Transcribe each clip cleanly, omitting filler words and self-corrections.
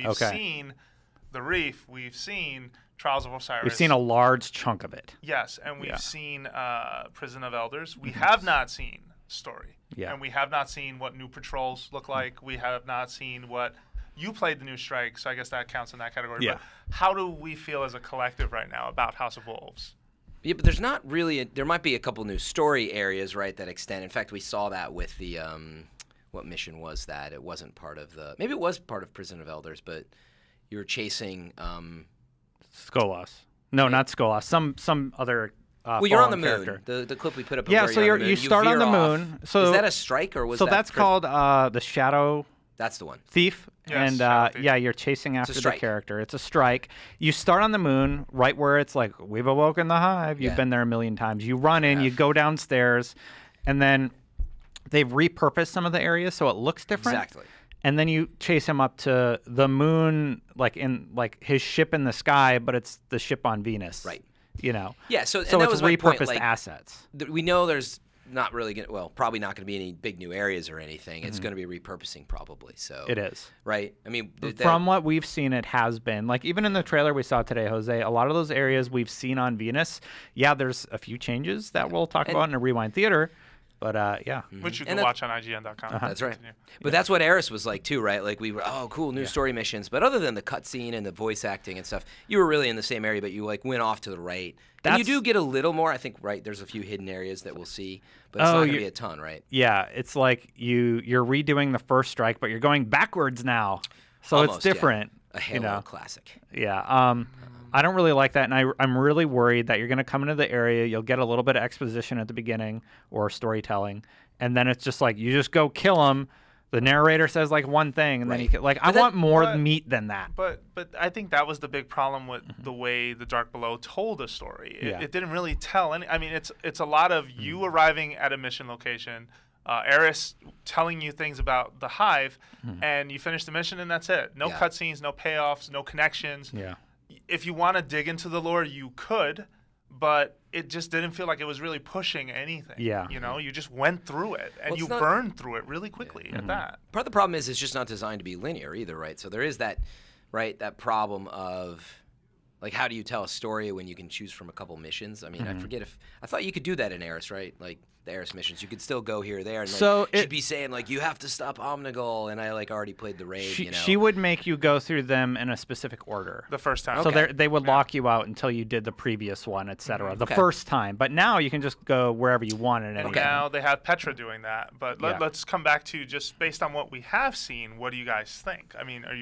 We've seen the Reef. We've seen Trials of Osiris. We've seen a large chunk of it. Yes, and we've seen Prison of Elders. We have not seen Story. Yeah. And we have not seen what new patrols look like. We have not seen what you played the new Strike, so I guess that counts in that category. Yeah. But how do we feel as a collective right now about House of Wolves? Yeah, but there's not really there might be a couple new story areas, right, that extend. In fact, we saw that with the what mission was that? It wasn't part of the maybe it was part of Prison of Elders, but you were chasing Skolas. No, not Skolas. Some other well, you're on the character. moon. The clip we put up. Yeah, of so where you start on the moon. So is that a strike or was so that? So that's called the Shadow. That's the one. Thief. Yes, and yeah, you're chasing after the character. It's a strike. You start on the moon, right where it's like, we've awoken the hive. You've been there a million times. You run in, you go downstairs, and then they've repurposed some of the areas so it looks different. Exactly. And then you chase him up to the moon, like in his ship in the sky, but it's the ship on Venus. Right. You know. Yeah. So that it's was repurposed repurposed assets. We know there's not really probably not going to be any big new areas or anything. It's going to be repurposing probably. So it is. Right. I mean, from what we've seen, it has been like even in the trailer we saw today, Jose. A lot of those areas we've seen on Venus. Yeah, there's a few changes that we'll talk about in a Rewind Theater. But yeah, which you can watch on IGN.com. That's right. But that's what Eris was like too, right? Like we were, cool, new story missions. But other than the cutscene and the voice acting and stuff, you were really in the same area, but you like went off to the right. And you do get a little more, I think. Right, there's a few hidden areas that we'll see, but it's not going to be a ton, right? Yeah, it's like you're redoing the first strike, but you're going backwards now, so almost, it's different. Yeah. A Halo classic. Yeah. I don't really like that, and I'm really worried that you're going to come into the area, you'll get a little bit of exposition at the beginning or storytelling, and then it's just like you just go kill him. The narrator says like one thing, and then you like I want more meat than that. But I think that was the big problem with the way the Dark Below told a story. It didn't really tell any. I mean, it's a lot of you arriving at a mission location. Eris telling you things about the hive, and you finish the mission, and that's it. No cutscenes, no payoffs, no connections. Yeah. If you want to dig into the lore, you could, but it just didn't feel like it was really pushing anything. Yeah. You know, you just went through it, and you burned through it really quickly at that. Part of the problem is it's just not designed to be linear either, right? So there is that, right, that problem of, like, how do you tell a story when you can choose from a couple missions? I mean, I forget I thought you could do that in Eris, right? Like, the Eris missions, you could still go here or there, and so she'd be saying like, "You have to stop Omnigul," and I like already played the raid. She would make you go through them in a specific order the first time. So they would lock you out until you did the previous one, etc. The first time, but now you can just go wherever you want. And now they have Petra doing that. But let's come back to just based on what we have seen. What do you guys think? I mean, are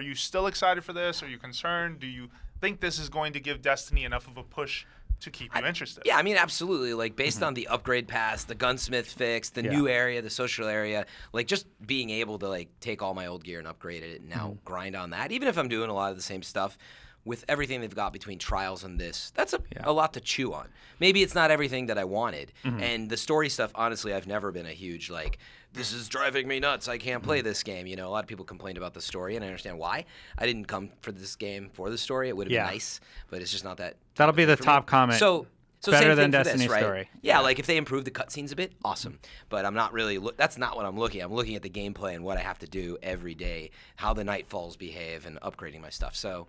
you still excited for this? Are you concerned? Do you think this is going to give Destiny enough of a push to keep you interested? Yeah, I mean, absolutely. Like, based on the upgrade pass, the gunsmith fix, the new area, the social area, like, just being able to, like, take all my old gear and upgrade it and now grind on that, even if I'm doing a lot of the same stuff, with everything they've got between Trials and this, that's a lot to chew on. Maybe it's not everything that I wanted. And the story stuff, honestly, I've never been a huge, like, this is driving me nuts, I can't play this game. You know, a lot of people complained about the story, and I understand why. I didn't come for this game for the story. It would have been nice, but it's just not that. That'll be the top comment. So better same than thing for Destiny this, right? story. Yeah, like if they improve the cutscenes a bit, awesome. But I'm not really. That's not what I'm looking at. I'm looking at the gameplay and what I have to do every day, how the Nightfalls behave, and upgrading my stuff. So,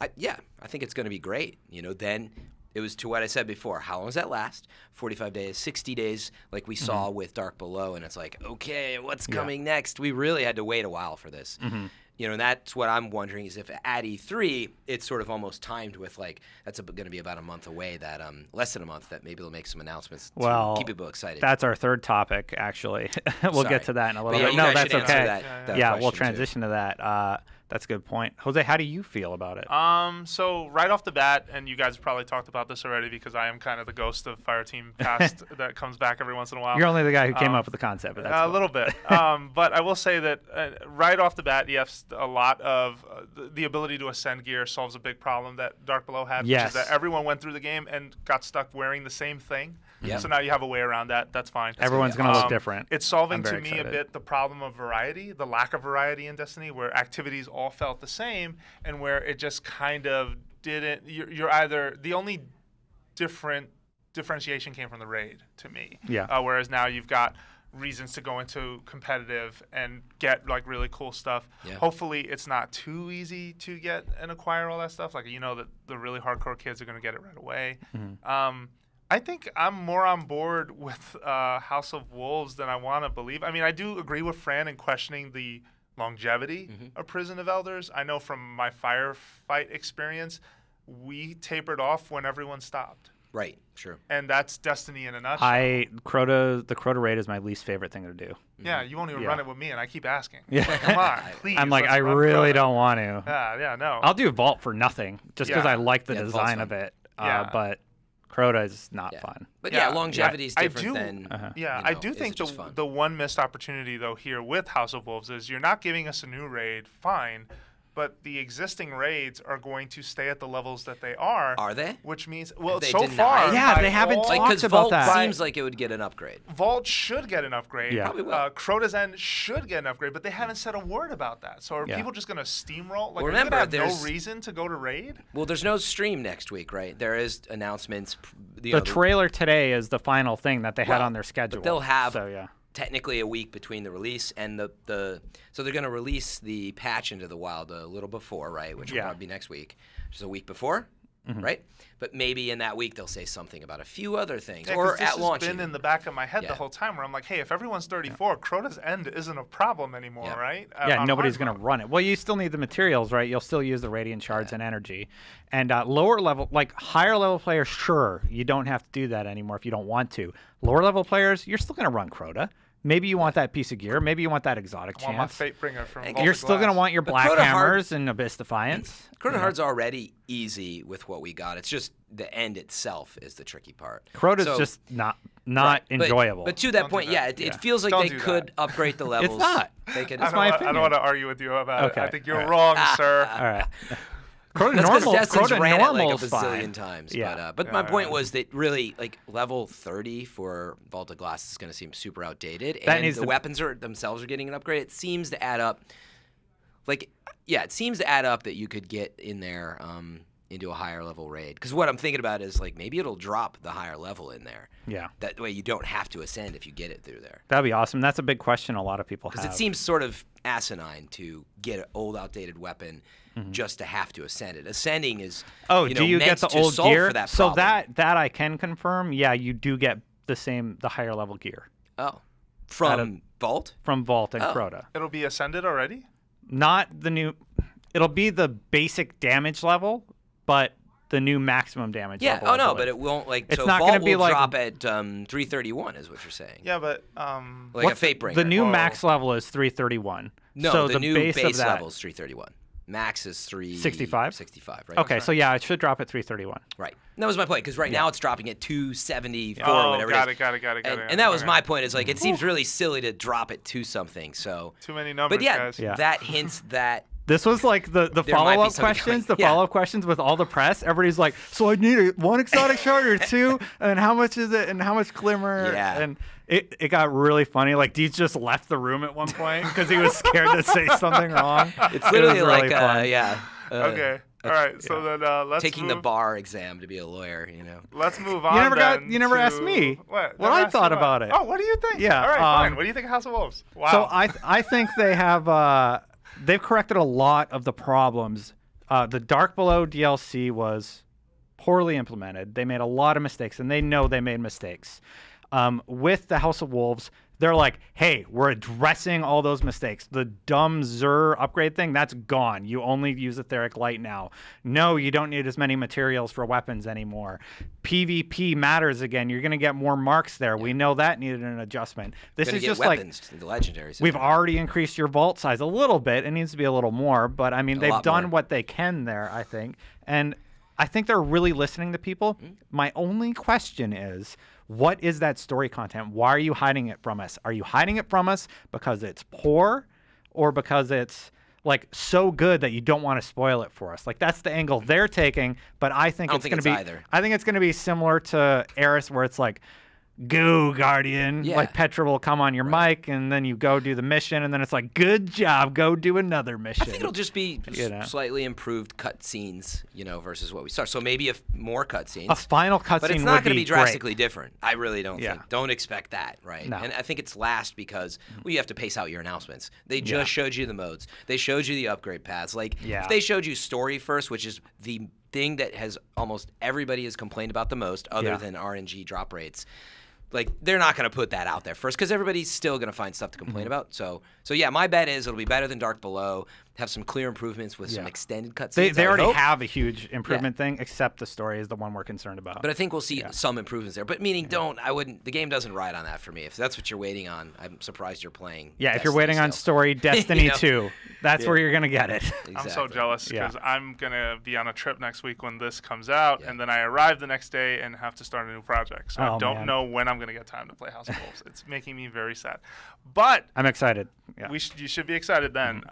I think it's going to be great. You know, then it was to what I said before. How long does that last? 45 days, 60 days, like we saw with Dark Below, and it's like, okay, what's coming next? We really had to wait a while for this. You know, and that's what I'm wondering is if at E3, it's sort of almost timed with, like, that's going to be about a month away, that less than a month, that maybe they'll make some announcements to keep people excited. That's our third topic, actually. We'll get to that in a little bit. No, that's okay. That we'll transition to that. That's a good point. Jose, how do you feel about it? So right off the bat, and you guys probably talked about this already because I am kind of the ghost of Fireteam past that comes back every once in a while. You're only the guy who came up with the concept. But that's a little bit. But I will say that right off the bat, yes, a lot of the ability to ascend gear solves a big problem that Dark Below had, which is that everyone went through the game and got stuck wearing the same thing. So now you have a way around that. That's fine. Everyone's going to look different. It's solving to me a bit the problem of variety, the lack of variety in Destiny, where activities all felt the same and where it just kind of didn't. You're either the only differentiation came from the raid to me. Whereas now you've got reasons to go into competitive and get like really cool stuff. Yeah. Hopefully it's not too easy to get and acquire all that stuff. Like, that the really hardcore kids are going to get it right away. I think I'm more on board with House of Wolves than I want to believe. I mean, I do agree with Fran in questioning the longevity of Prison of Elders. I know from my firefight experience, we tapered off when everyone stopped. Right, sure. And that's Destiny in a nutshell. The Crota raid is my least favorite thing to do. Yeah, you won't even run it with me, and I keep asking. Yeah. Like, come on, please. I'm like, I really don't want to. Yeah, no. I'll do Vault for nothing, just because I like the design of it. But Crota is not fun. But longevity is different than. I do think the one missed opportunity though here with House of Wolves is you're not giving us a new raid, fine, but the existing raids are going to stay at the levels that they are. Are they? Which means, well, they so far, they haven't talked about Vault that. Seems like it would get an upgrade. Vault should get an upgrade. Yeah. Probably will. Crota's End should get an upgrade, but they haven't said a word about that. So are people just going to steamroll? Like, remember, have no reason to go to raid? Well, there's no stream next week, right? There is announcements. The trailer today is the final thing that they had on their schedule. But they'll have technically a week between the release and so they're going to release the patch into the wild a little before, right? Which will probably be next week, which is a week before, right? But maybe in that week they'll say something about a few other things, or at launch. This has been in the back of my head the whole time, where I'm like, hey, if everyone's 34, Crota's End isn't a problem anymore, right? Nobody's going to run it. Well, you still need the materials, right? You'll still use the radiant shards and energy. And lower level, like higher level players, sure, you don't have to do that anymore if you don't want to. Lower level players, you're still going to run Crota. Maybe you want that piece of gear. Maybe you want that exotic chance. I want my Fatebringer from You're still going to want your Black Hammers and Abyss Defiance. Crota Hard's already easy with what we got. It's just the end itself is the tricky part. Crota's just not enjoyable. But to that point, it feels like they could upgrade the levels. It's not. They could. That's my opinion. I don't want to argue with you about it. I think you're wrong, sir. All right. Crota ran it like a bazillion bazillion times. But my point was that really, like, level 30 for Vault of Glass is going to seem super outdated, and the weapons themselves are getting an upgrade. It seems to add up. It seems to add up that you could get in there into a higher level raid. Because what I'm thinking about is, like, maybe it'll drop the higher level in there. Yeah. That way you don't have to ascend if you get it through there. That'd be awesome. That's a big question a lot of people have. Because it seems sort of asinine to get an old, outdated weapon just to have to ascend it. Ascending is do you get the old gear? For that so that I can confirm. Yeah, you do get the higher level gear. Oh, from Vault? From Vault and Crota. It'll be ascended already? Not the new. It'll be the basic damage level, but the new maximum damage level. Yeah. Oh no, but it won't It's not going to be like drop at 331, is what you're saying. Yeah, but like a Fatebringer. The new max level is 331. No, so the new base of that, level is 331. Max is 365. 65, right? Okay, so yeah, it should drop at 331. Right. That was my point, because now it's dropping at 274 or whatever got it it, got it. And that was my point, is like, it seems really silly to drop it to something, so. Too many numbers, guys. That hints that. This was like the follow-up questions, follow-up questions with all the press. Everybody's like, so I need one exotic shard or two, and how much is it, and how much glimmer? Yeah. And it got really funny. Like, Deej just left the room at one point because he was scared to say something wrong. It's literally really like, okay. All right. So then let's taking the bar exam to be a lawyer, Let's move on. You never asked me what I thought about it. Oh, what do you think? Yeah. All right, fine. What do you think of House of Wolves? Wow. So I think they have they've corrected a lot of the problems. The Dark Below DLC was poorly implemented. They made a lot of mistakes, and they know they made mistakes. With the House of Wolves, they're like, hey, we're addressing all those mistakes. The dumb Zur upgrade thing, that's gone. You only use Etheric Light now. No, you don't need as many materials for weapons anymore. PvP matters again. You're going to get more marks there. Yeah. We know that needed an adjustment. This is just weapons like the legendaries. We've already increased your vault size a little bit. It needs to be a little more, but I mean, they've done what they can there, I think. And I think they're really listening to people. My only question is, what is that story content? Why are you hiding it from us? Are you hiding it from us because it's poor, or because it's like so good that you don't want to spoil it for us? Like, that's the angle they're taking, but I think it's going to be either. I think it's going to be similar to Eris, where it's like, go, Guardian. Yeah. Like Petra will come on your mic, and then you go do the mission, and then it's like, good job, go do another mission. I think it'll just be slightly improved cutscenes, versus what we saw. So maybe more cutscenes. A final cutscene, but it's not going to be drastically different. I really don't think. Don't expect that, right? No. And I think it's last because you have to pace out your announcements. They just showed you the modes. They showed you the upgrade paths. Like if they showed you story first, which is the thing that has almost everybody has complained about the most, other than RNG drop rates. Like, they're not going to put that out there first because everybody's still going to find stuff to complain about. So yeah, my bet is it'll be better than Dark Below, have some clear improvements with some extended cutscenes. They already have a huge improvement thing, except the story is the one we're concerned about. But I think we'll see some improvements there. But meaning the game doesn't ride on that for me. If that's what you're waiting on, I'm surprised you're playing. Yeah, if you're waiting on story, Destiny 2, that's where you're going to get it. Exactly. I'm so jealous because I'm going to be on a trip next week when this comes out, and then I arrive the next day and have to start a new project. So I don't know when I'm going to get time to play House of Wolves. It's making me very sad. But I'm excited. You should be excited then.